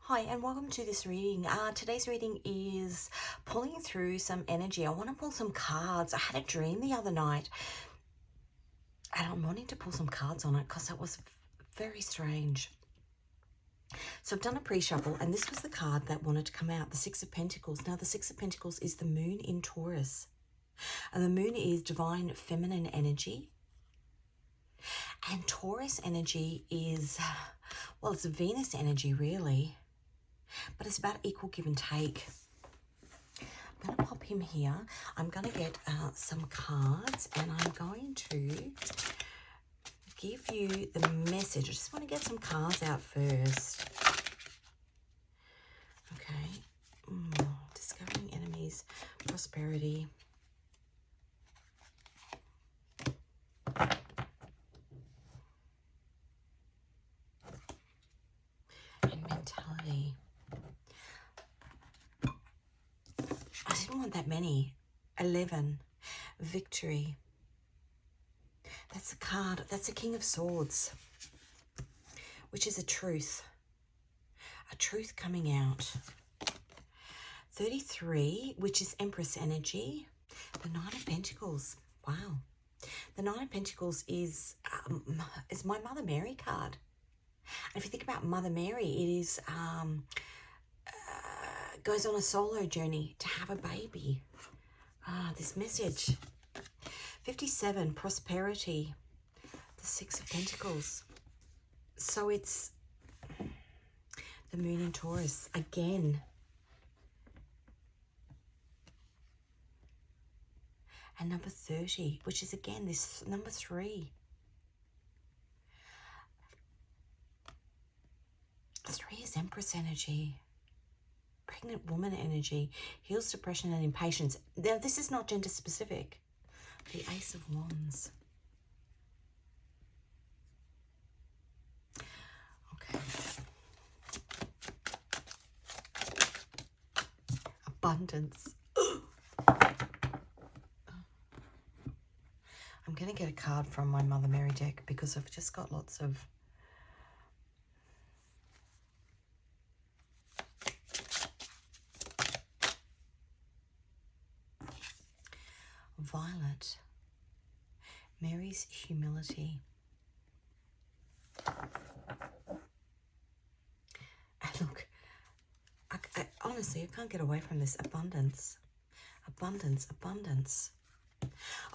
Hi, and welcome to this reading. Today's reading is pulling through some energy. I want to pull some cards. I had a dream the other night, and I'm wanting to pull some cards on it because it was very strange. So I've done a pre-shuffle, and this was the card that wanted to come out, the Six of Pentacles. Now, the Six of Pentacles is the moon in Taurus, and the moon is divine feminine energy. And Taurus energy is, well, it's Venus energy, really. But it's about equal give and take. I'm going to pop him here. I'm going to get some cards, and I'm going to give you the message. I just want to get some cards out first. Okay. Discovering enemies, prosperity. And mentality. I didn't want that many. 11. Victory. That's a card. That's a King of Swords, which is a truth. A truth coming out. 33, which is Empress energy. The Nine of Pentacles. Wow. The Nine of Pentacles is my Mother Mary card. And if you think about Mother Mary, it is goes on a solo journey to have a baby. This message. 57, prosperity. The Six of Pentacles. So it's the moon in Taurus again. And number 30, which is again this number 3. 3 is Empress energy. Pregnant woman energy. Heals depression and impatience. Now, this is not gender specific. The Ace of Wands. Okay. Abundance. I'm going to get a card from my Mother Mary deck because I've just got lots of Violet. Mary's humility. And look, honestly, I can't get away from this. Abundance. Abundance, abundance.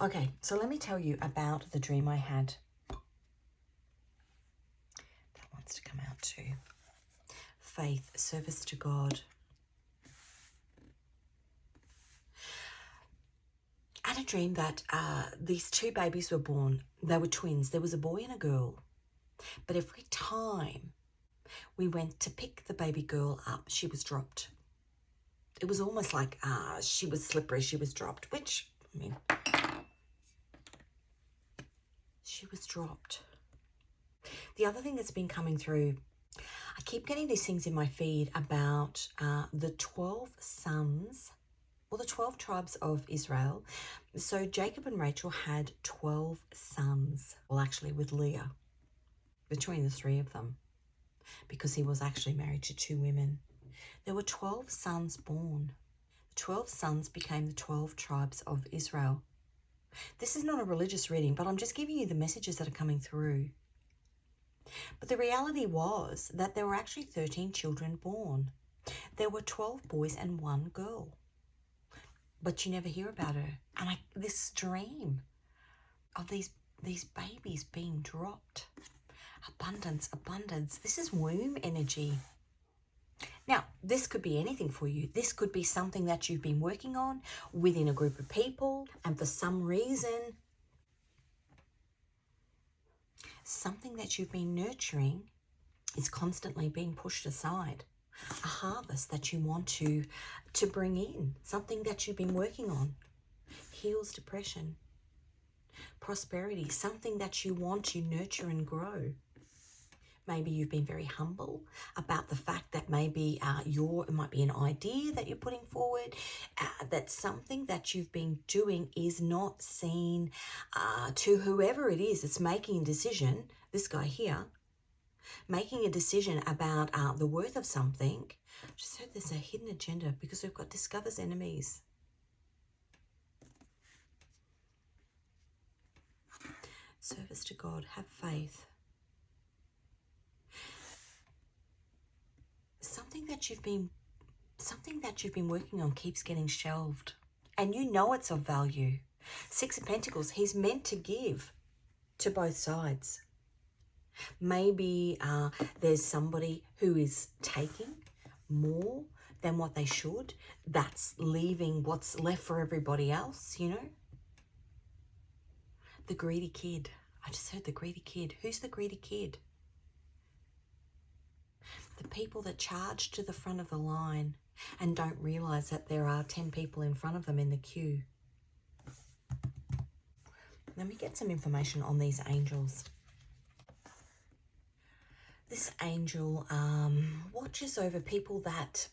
Okay, so let me tell you about the dream I had. That wants to come out too. Faith, service to God. I had a dream that these 2 babies were born. They were twins. There was a boy and a girl. But every time we went to pick the baby girl up, she was dropped. It was almost like she was slippery, she was dropped, which, I mean, she was dropped. The other thing that's been coming through, I keep getting these things in my feed about the 12 sons, or the 12 tribes of Israel. So Jacob and Rachel had 12 sons. Well, actually with Leah, between the 3 of them, because he was actually married to 2 women. There were 12 sons born. The 12 sons became the 12 tribes of Israel. This is not a religious reading, but I'm just giving you the messages that are coming through. But the reality was that there were actually 13 children born. There were 12 boys and 1 girl. But you never hear about her. And this dream of these babies being dropped. Abundance, abundance. This is womb energy. Now, this could be anything for you. This could be something that you've been working on within a group of people, and for some reason, something that you've been nurturing is constantly being pushed aside. A harvest that you want to bring in, something that you've been working on. Heals depression. Prosperity, something that you want to nurture and grow. Maybe you've been very humble about the fact that maybe it might be an idea that you're putting forward, that something that you've been doing is not seen to whoever it is that's making a decision, this guy here, making a decision about the worth of something. I just heard there's a hidden agenda because we've got discovers enemies. Service to God, have faith. Something that you've been working on keeps getting shelved, and you know it's of value. Six of Pentacles, he's meant to give to both sides. Maybe there's somebody who is taking more than what they should. That's leaving what's left for everybody else, you know. The greedy kid. I just heard the greedy kid. Who's the greedy kid? The people that charge to the front of the line and don't realize that there are 10 people in front of them in the queue. Let me get some information on these angels. This angel watches over people that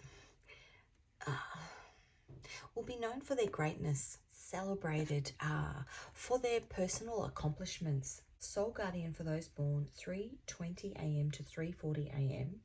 will be known for their greatness, celebrated for their personal accomplishments. Soul guardian for those born 3:20 a.m. to 3:40 a.m.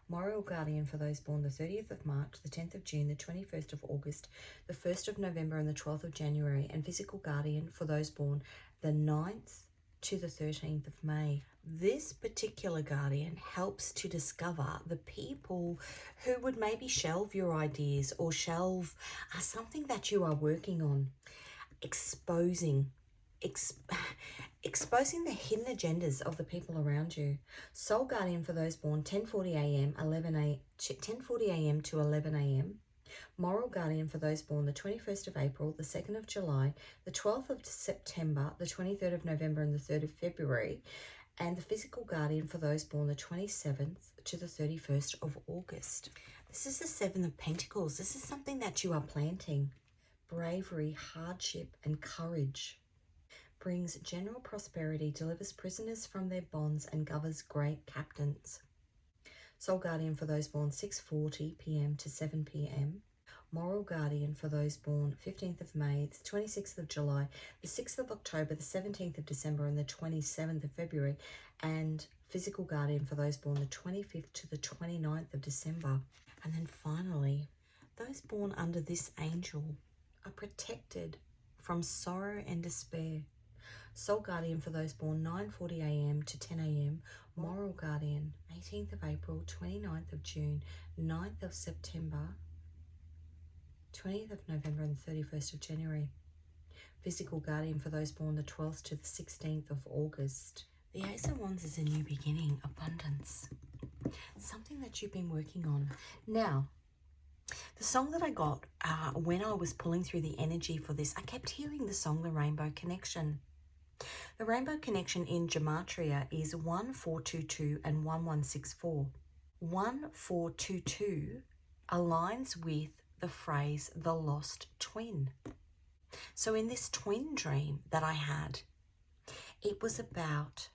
Moral guardian for those born the 30th of March, the 10th of June, the 21st of August, the 1st of November and the 12th of January. And physical guardian for those born the 9th to the 13th of May. This particular guardian helps to discover the people who would maybe shelve your ideas or shelve something that you are working on, exposing the hidden agendas of the people around you. Soul guardian for those born 10:40 a.m. 10:40 a.m. to 11 a.m. Moral guardian for those born the 21st of April, the 2nd of July, the 12th of September, the 23rd of November and the 3rd of February. And the physical guardian for those born the 27th to the 31st of August. This is the Seven of Pentacles. This is something that you are planting. Bravery, hardship and courage. Brings general prosperity, delivers prisoners from their bonds and governs great captains. Soul guardian for those born 6:40 p.m. to 7 p.m. Moral guardian for those born 15th of May, the 26th of July, the 6th of October, the 17th of December and the 27th of February. And physical guardian for those born the 25th to the 29th of December. And then finally, those born under this angel are protected from sorrow and despair. Soul guardian for those born 9:40 a.m. to 10 a.m. Moral guardian 18th of April, 29th of June, 9th of September, 20th of November and 31st of January. Physical guardian for those born the 12th to the 16th of August. The Ace of Wands is a new beginning, abundance. Something that you've been working on. Now, the song that I got when I was pulling through the energy for this, I kept hearing the song The Rainbow Connection. The Rainbow Connection in Gematria is 1422 and 1164. 1422 aligns with the phrase the lost twin. So in this twin dream that I had, it was about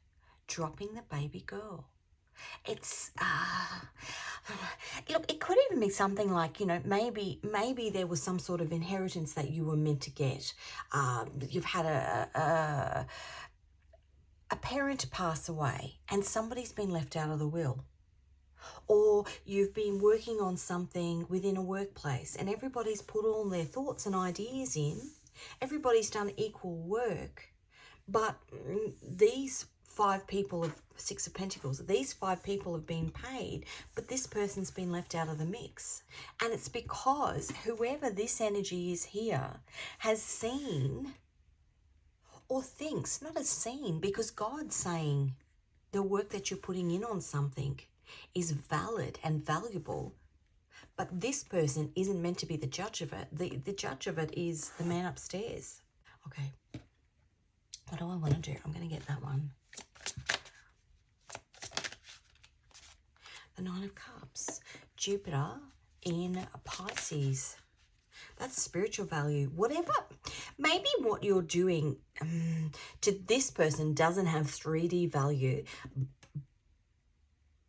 dropping the baby girl. It's look, it could even be something like, you know, maybe there was some sort of inheritance that you were meant to get. You've had a parent pass away and somebody's been left out of the will. Or you've been working on something within a workplace and everybody's put all their thoughts and ideas in. Everybody's done equal work, but these 5 people of Six of Pentacles, these 5 people have been paid, but this person's been left out of the mix. And it's because whoever this energy is here has seen or thinks, not as seen, because God's saying the work that you're putting in on something is valid and valuable, but this person isn't meant to be the judge of it. The judge of it is the man upstairs. Okay, what do I want to do? I'm going to get that one. The Nine of Cups, Jupiter in Pisces. That's spiritual value. Whatever, maybe what you're doing to this person doesn't have 3D value,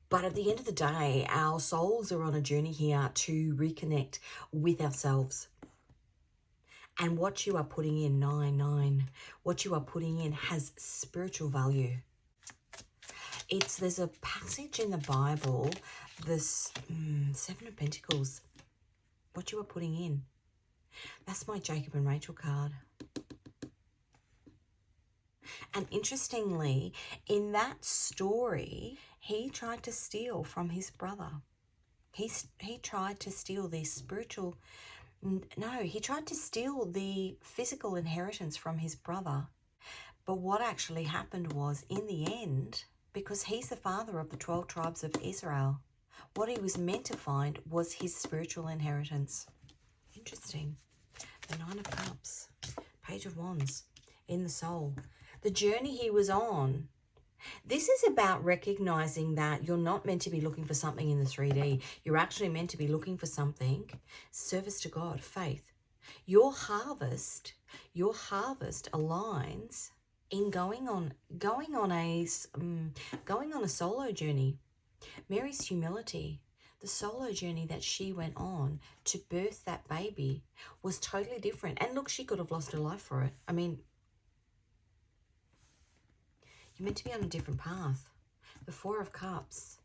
but at the end of the day, our souls are on a journey here to reconnect with ourselves. And what you are putting in, 9, what you are putting in has spiritual value. There's a passage in the Bible, this Seven of Pentacles, what you are putting in. That's my Jacob and Rachel card. And interestingly, in that story, he tried to steal from his brother. He tried to steal the spiritual, no, he tried to steal the physical inheritance from his brother. But what actually happened was, in the end, because he's the father of the 12 tribes of Israel, what he was meant to find was his spiritual inheritance. Interesting. The Nine of Cups, Page of Wands, in the soul. The journey he was on. This is about recognizing that you're not meant to be looking for something in the 3D. You're actually meant to be looking for something, service to God, faith. Your harvest aligns in going on a solo journey. Mary's humility, the solo journey that she went on to birth that baby, was totally different. And look, she could have lost her life for it. I mean, you're meant to be on a different path. The Four of Cups,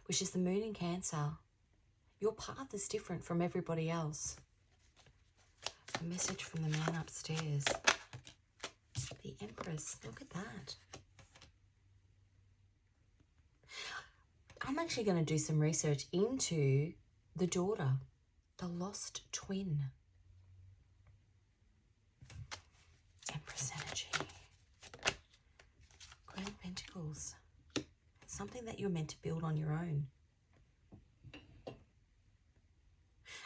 which is the moon in Cancer. Your path is different from everybody else. A message from the man upstairs. The Empress, look at that. I'm actually going to do some research into the daughter, the lost twin. Empress energy. Queen of Pentacles. Something that you're meant to build on your own.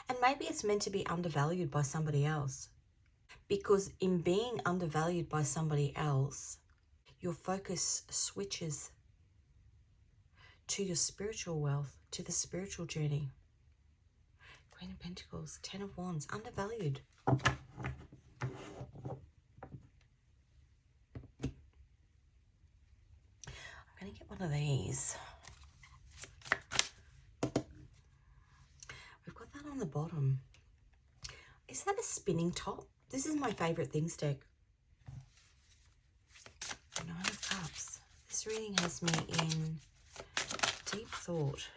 And maybe it's meant to be undervalued by somebody else. Because in being undervalued by somebody else, your focus switches to your spiritual wealth, to the spiritual journey. Queen of Pentacles, Ten of Wands, undervalued. I'm going to get one of these. We've got that on the bottom. Is that a spinning top? This is my favourite things deck. Nine of Cups. This reading has me in deep thought.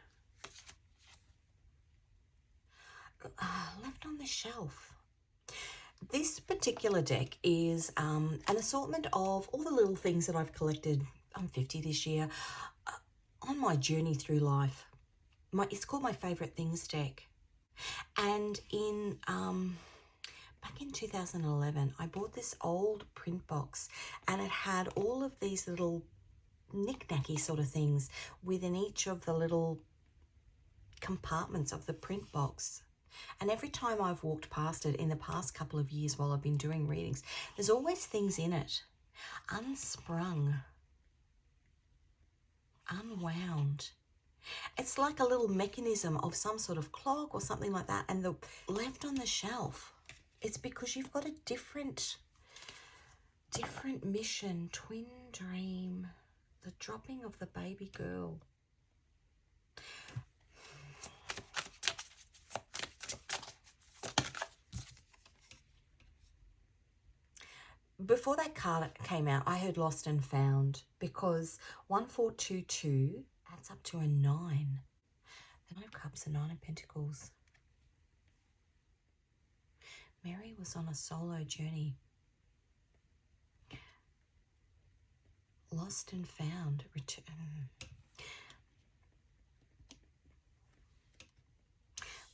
Left on the shelf. This particular deck is an assortment of all the little things that I've collected. I'm 50 this year. On my journey through life. It's called my favourite things deck. And in back in 2011, I bought this old print box, and it had all of these little knick-knacky sort of things within each of the little compartments of the print box. And every time I've walked past it in the past couple of years while I've been doing readings, there's always things in it. Unsprung. Unwound. It's like a little mechanism of some sort of clock or something like that. And the left on the shelf, it's because you've got a different mission. Twin dream. The dropping of the baby girl. Before that card came out, I heard lost and found, because 1422 adds up to a 9. The Nine of Cups, a 9 of Pentacles. Mary was on a solo journey. Lost and found. Return.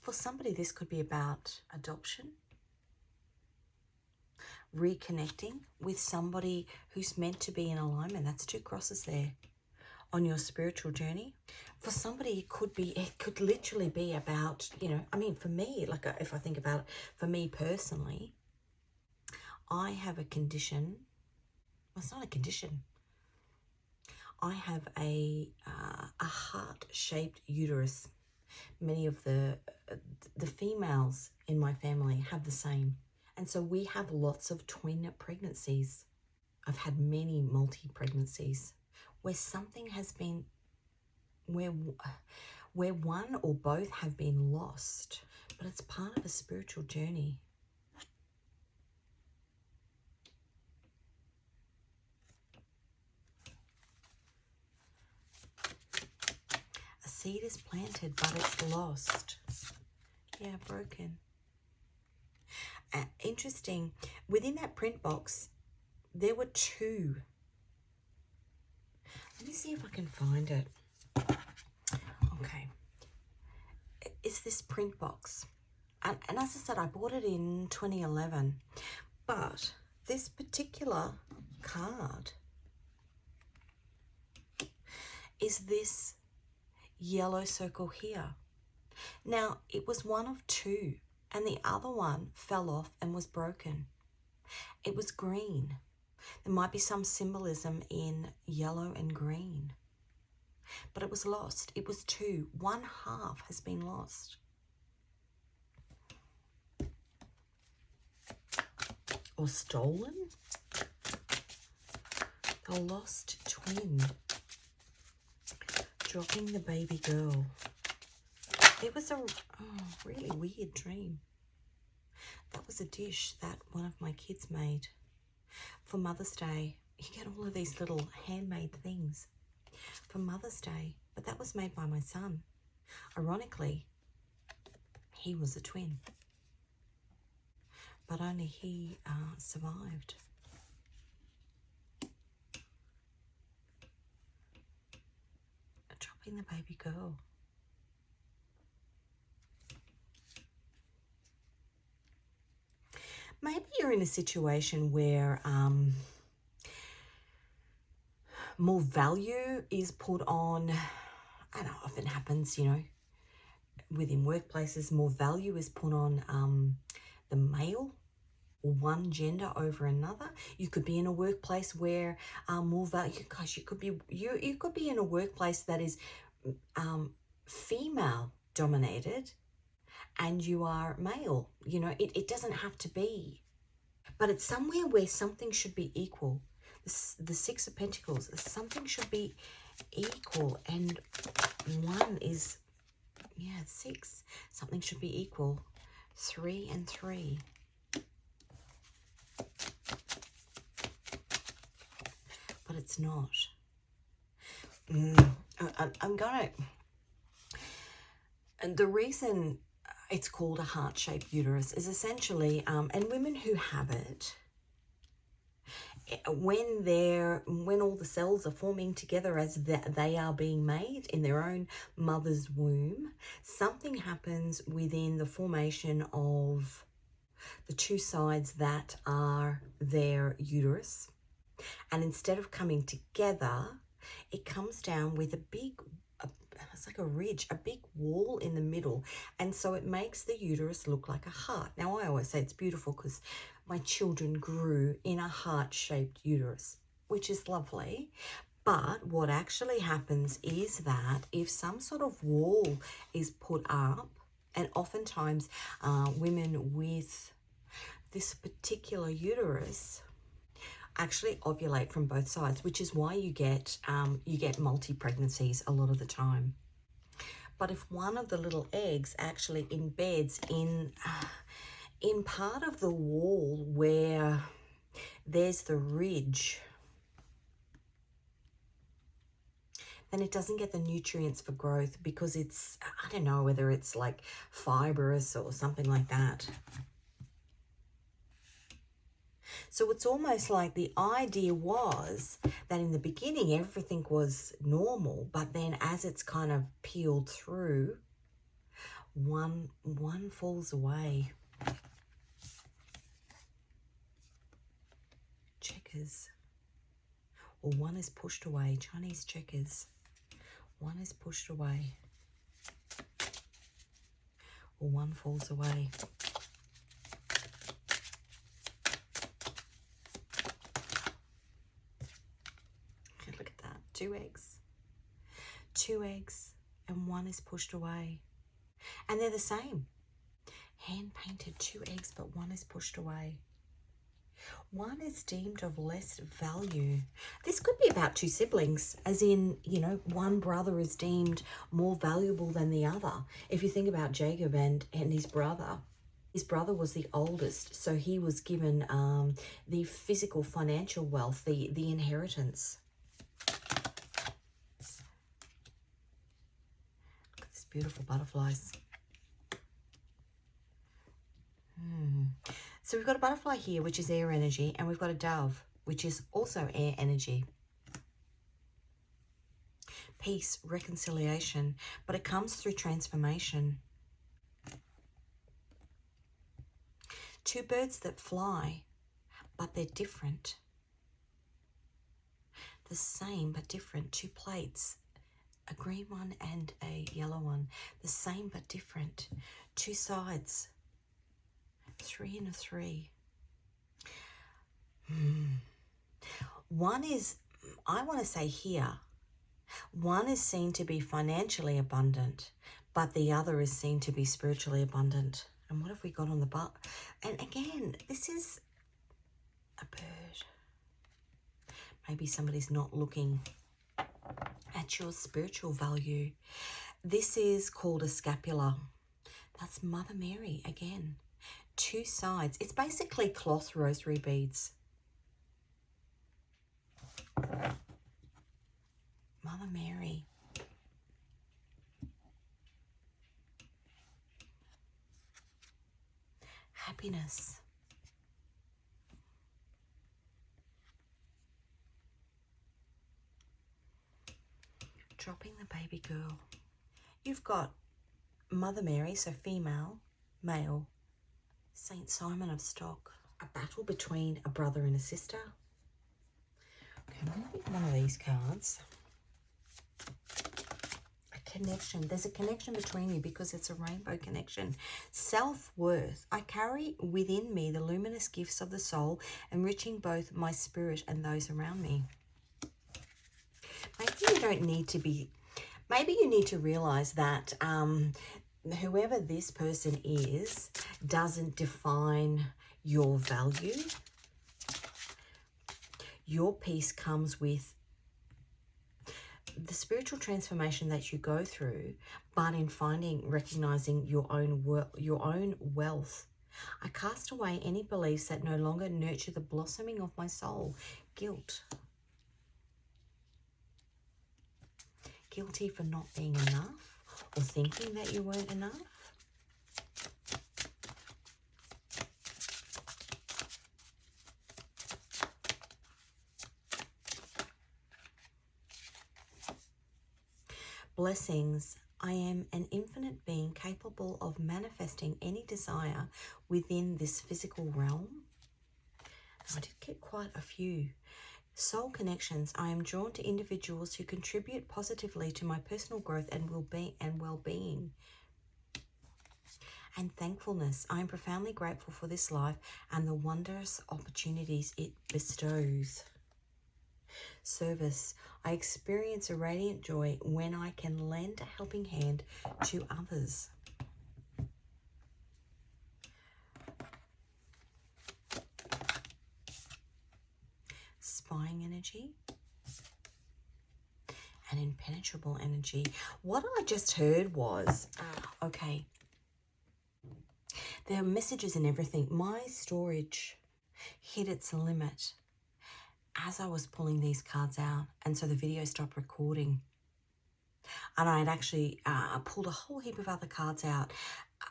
For somebody, this could be about adoption. Reconnecting with somebody who's meant to be in alignment. That's 2 crosses there on your spiritual journey. For somebody, it could literally be about, I mean, for me, like if I think about it, for me personally, I have a condition. Well, it's not a condition. I have a heart-shaped uterus. Many of the females in my family have the same. And so we have lots of twin pregnancies. I've had many multi-pregnancies where something has been, where one or both have been lost, but it's part of a spiritual journey. seed is planted, but it's lost. Yeah, broken. Interesting. Within that print box, there were 2. Let me see if I can find it. Okay. It's this print box. And as I said, I bought it in 2011. But this particular card is this yellow circle here. Now, it was one of 2, and the other one fell off and was broken. It was green. There might be some symbolism in yellow and green, but it was lost. It was 2. 1/2 has been lost. Or stolen? A lost twin. Dropping the baby girl. It was a really weird dream. That was a dish that one of my kids made for Mother's Day. You get all of these little handmade things for Mother's Day, but that was made by my son. Ironically, he was a twin, but only he survived. Dropping the baby girl. Maybe you're in a situation where more value is put on, I don't know, often happens, you know, within workplaces, more value is put on the male or one gender over another. You could be in a workplace where more value, gosh, you could be in a workplace that is female dominated, and you are male. You know, it doesn't have to be. But it's somewhere where something should be equal. The 6 of Pentacles, something should be equal. And 1 is, yeah, 6. Something should be equal. 3 and 3. But it's not. I'm going to... And the reason it's called a heart-shaped uterus is essentially, and women who have it, when all the cells are forming together as they are being made in their own mother's womb, something happens within the formation of the 2 sides that are their uterus. And instead of coming together, it comes down with it's like a ridge, a big wall in the middle. And so it makes the uterus look like a heart. Now, I always say it's beautiful because my children grew in a heart-shaped uterus, which is lovely. But what actually happens is that if some sort of wall is put up, and oftentimes women with this particular uterus actually ovulate from both sides, which is why you get multi-pregnancies a lot of the time. But if one of the little eggs actually embeds in part of the wall where there's the ridge, then it doesn't get the nutrients for growth because it's, I don't know whether it's like fibrous or something like that. So it's almost like the idea was that in the beginning everything was normal, but then as it's kind of peeled through, one falls away. Checkers. Or one is pushed away. Chinese checkers. One is pushed away. Or one falls away. Look at that. 2 eggs. 2 eggs and one is pushed away. And they're the same. Hand painted 2 eggs, but one is pushed away. One is deemed of less value. This could be about 2 siblings, as in, you know, one brother is deemed more valuable than the other. If you think about Jacob and his brother was the oldest, so he was given the physical financial wealth, the inheritance. beautiful butterflies. So we've got a butterfly here, which is air energy, and we've got a dove, which is also air energy. Peace, reconciliation, but it comes through transformation. Two birds that fly, but they're different. The same but different. Two plates, a green one and a yellow one. The same but different. Two sides, 3 and a 3. One is, I want to say here, one is seen to be financially abundant, but the other is seen to be spiritually abundant. And what have we got on the butt? And again, this is a bird. Maybe somebody's not looking at your spiritual value. This is called a scapula. That's Mother Mary again. Two sides. It's basically cloth rosary beads. Mother Mary. Happiness. Dropping the baby girl. You've got Mother Mary, so female, male, Saint Simon of Stock. A battle between a brother and a sister. Okay, I'm going to pick one of these cards. A connection. There's a connection between you because it's a rainbow connection. Self-worth. I carry within me the luminous gifts of the soul, enriching both my spirit and those around me. Maybe you don't need to be, maybe you need to realize that whoever this person is doesn't define your value. Your peace comes with the spiritual transformation that you go through, but in recognizing your own wealth. I cast away any beliefs that no longer nurture the blossoming of my soul. Guilt. Guilty for not being enough or thinking that you weren't enough. Blessings. I am an infinite being capable of manifesting any desire within this physical realm. Now, I did get quite a few. Soul connections. I am drawn to individuals who contribute positively to my personal growth and well-being. And thankfulness. I am profoundly grateful for this life and the wondrous opportunities it bestows. Service. I experience a radiant joy when I can lend a helping hand to others. Spying energy and impenetrable energy. What I just heard was, okay, there are messages and everything. My storage hit its limit as I was pulling these cards out, and so the video stopped recording. And I had actually pulled a whole heap of other cards out,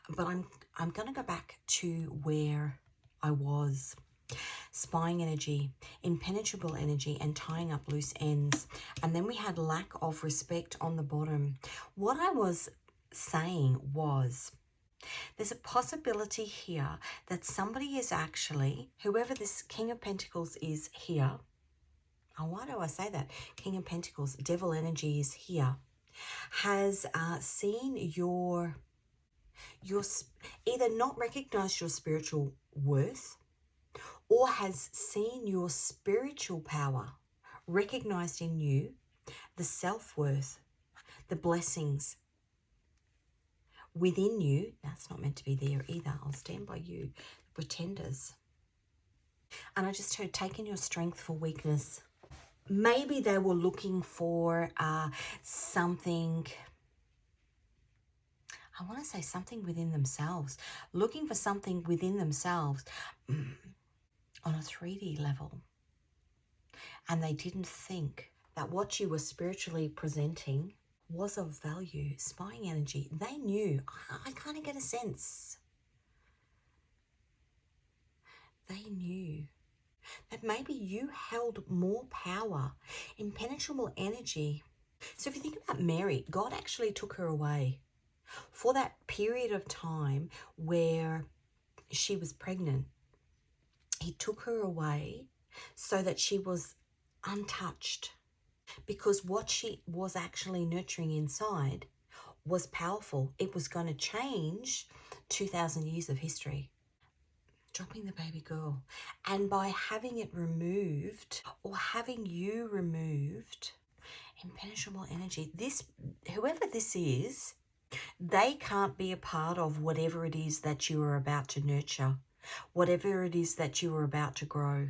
but I'm going to go back to where I was. Spying energy, impenetrable energy, and tying up loose ends. And then we had lack of respect on the bottom. What I was saying was, there's a possibility here that somebody is actually, whoever this King of Pentacles is here, oh, why do I say that? King of Pentacles, devil energy is here, has seen your either not recognized your spiritual worth, or has seen your spiritual power recognized in you, the self-worth, the blessings within you. That's not meant to be there either. I'll stand by you. Pretenders. And I just heard taking your strength for weakness. Maybe they were looking for something, I want to say something within themselves, looking for something within themselves on a 3D level. And they didn't think that what you were spiritually presenting was of value. Spying energy. They knew. I kind of get a sense. They knew that maybe you held more power, impenetrable energy. So if you think about Mary, God actually took her away for that period of time where she was pregnant. He took her away so that she was untouched, because what she was actually nurturing inside was powerful. It was going to change 2,000 years of history. Dropping the baby girl. And by having it removed, or having you removed, impenetrable energy, this, whoever this is, they can't be a part of whatever it is that you are about to nurture, whatever it is that you are about to grow,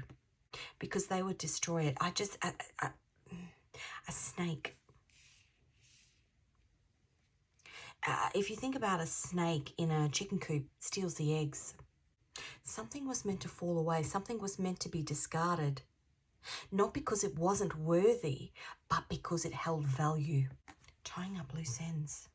because they would destroy it. A snake. If you think about a snake in a chicken coop, steals the eggs. Something was meant to fall away. Something was meant to be discarded. Not because it wasn't worthy, but because it held value. Tying up loose ends.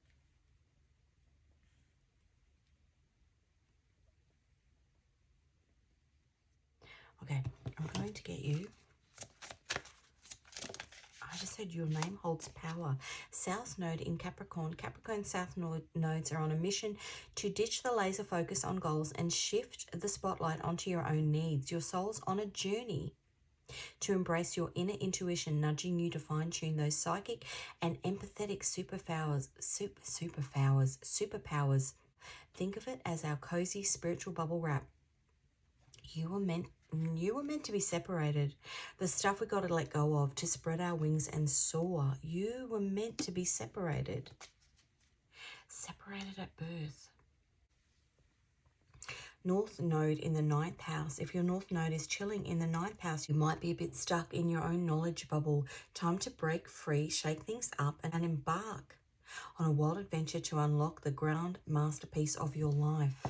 Okay, I'm going to get you. I just said your name holds power. South node in Capricorn. Capricorn South nodes are on a mission to ditch the laser focus on goals and shift the spotlight onto your own needs. Your soul's on a journey to embrace your inner intuition, nudging you to fine-tune those psychic and empathetic superpowers. Think of it as our cozy spiritual bubble wrap. You were meant to be separated. The stuff we got to let go of to spread our wings and soar. You were meant to be separated. Separated at birth. North node in the 9th house. If your north node is chilling in the 9th house, you might be a bit stuck in your own knowledge bubble. Time to break free, shake things up, and embark on a wild adventure to unlock the ground masterpiece of your life.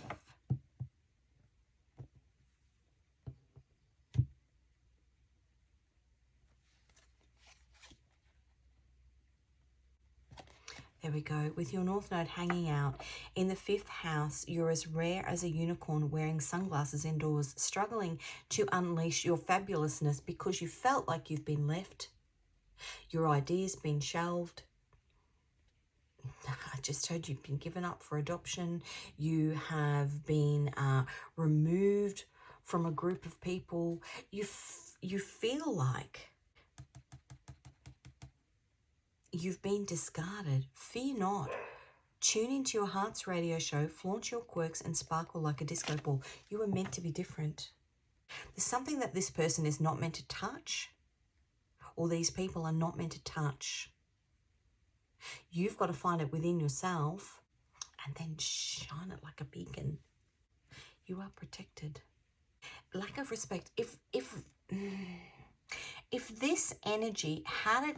There we go. With your north node hanging out in the 5th house, you're as rare as a unicorn wearing sunglasses indoors, struggling to unleash your fabulousness because you felt like you've been left. Your ideas been shelved. I just heard you've been given up for adoption. You have been removed from a group of people. You feel like you've been discarded. Fear not. Tune into your heart's radio show, flaunt your quirks and sparkle like a disco ball. You are meant to be different. There's something that this person is not meant to touch, or these people are not meant to touch. You've got to find it within yourself and then shine it like a beacon. You are protected. Lack of respect. If this energy hadn't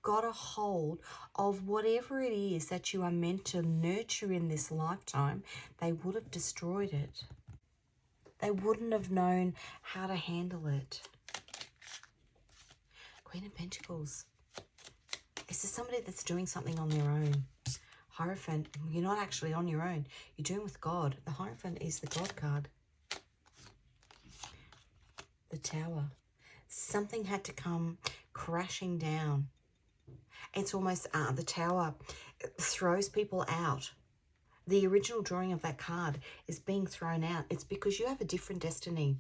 got a hold of whatever it is that you are meant to nurture in this lifetime, they would have destroyed it. They wouldn't have known how to handle it. Queen of Pentacles. Is this somebody that's doing something on their own? Hierophant, you're not actually on your own. You're doing with God. The Hierophant is the God card. The Tower. Something had to come crashing down. It's almost the Tower throws people out. The original drawing of that card is being thrown out. It's because you have a different destiny.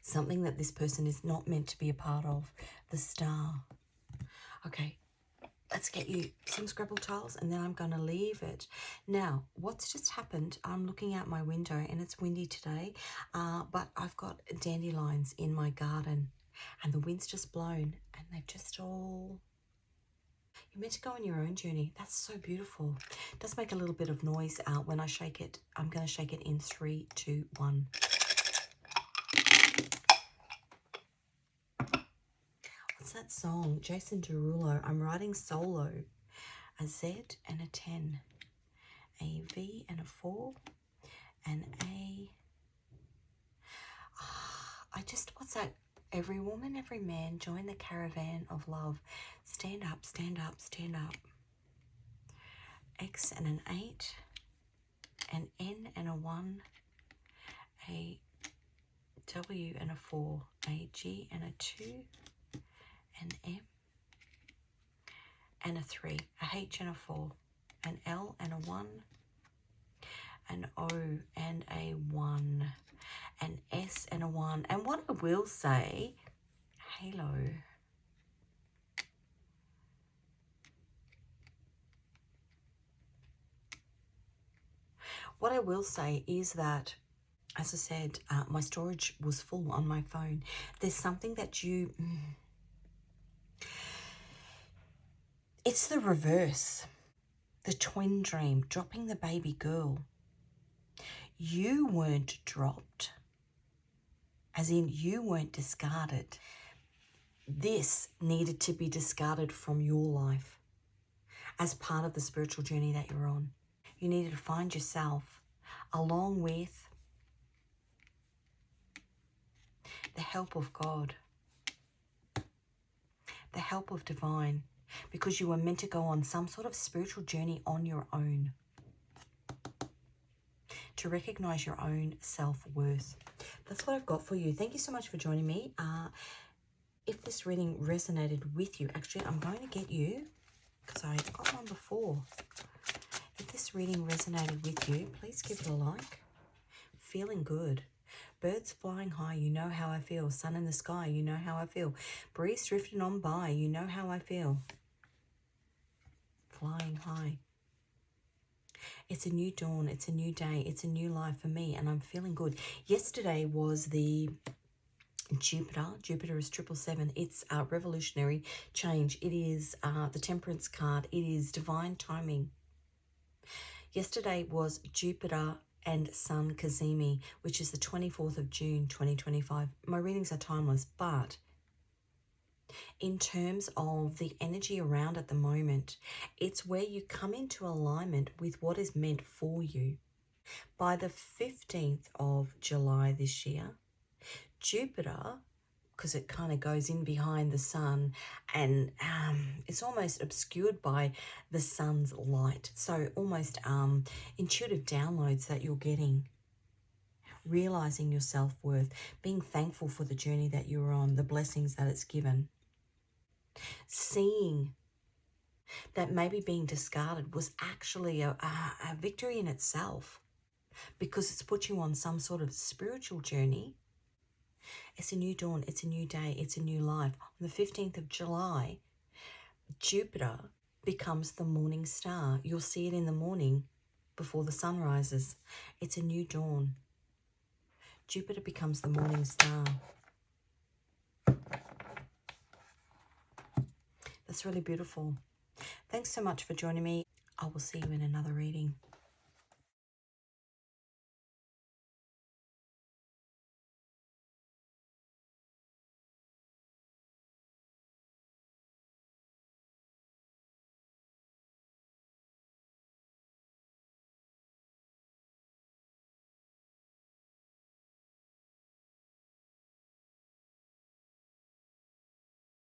Something that this person is not meant to be a part of. The Star. Okay, let's get you some Scrabble tiles and then I'm going to leave it. Now, what's just happened, I'm looking out my window and it's windy today, but I've got dandelions in my garden and the wind's just blown and they've just all... You're meant to go on your own journey. That's so beautiful. It does make a little bit of noise when I shake it. I'm going to shake it in 3, 2, 1. What's that song? Jason Derulo. I'm writing solo. A Z and a 10. A V and a 4. And a... what's that? Every woman, every man, join the caravan of love. Stand up, stand up, stand up. X and an 8, an N and a 1, a W and a 4, a G and a 2, an M and a 3, a H and a 4, an L and a 1, an O and a 1, an S and a 1. And what I will say, halo. What I will say is that, as I said, my storage was full on my phone. There's something that it's the reverse. The twin dream, dropping the baby girl. You weren't dropped, as in you weren't discarded. This needed to be discarded from your life as part of the spiritual journey that you're on. You needed to find yourself along with the help of God, the help of divine, because you were meant to go on some sort of spiritual journey on your own to recognize your own self-worth. That's what I've got for you. Thank you so much for joining me. If this reading resonated with you, actually, I'm going to get you, because I got one before. If this reading resonated with you, please give it a like. Feeling good. Birds flying high, you know how I feel. Sun in the sky, you know how I feel. Breeze drifting on by, you know how I feel. Flying high. It's a new dawn, it's a new day, it's a new life for me, and I'm feeling good. Yesterday was the Jupiter. Jupiter is 777. It's revolutionary change. It is the Temperance card. It is divine timing. Yesterday was Jupiter and Sun Kazemi, which is the 24th of June, 2025. My readings are timeless, but in terms of the energy around at the moment, it's where you come into alignment with what is meant for you. By the 15th of July this year, Jupiter, because it kind of goes in behind the sun and it's almost obscured by the sun's light. So almost intuitive downloads that you're getting. Realizing your self-worth, being thankful for the journey that you're on, the blessings that it's given. Seeing that maybe being discarded was actually a victory in itself, because it's put you on some sort of spiritual journey. It's a new dawn, it's a new day, it's a new life. On the 15th of July, Jupiter becomes the morning star. You'll see it in the morning before the sun rises. It's a new dawn. Jupiter becomes the morning star. That's really beautiful. Thanks so much for joining me. I will see you in another reading.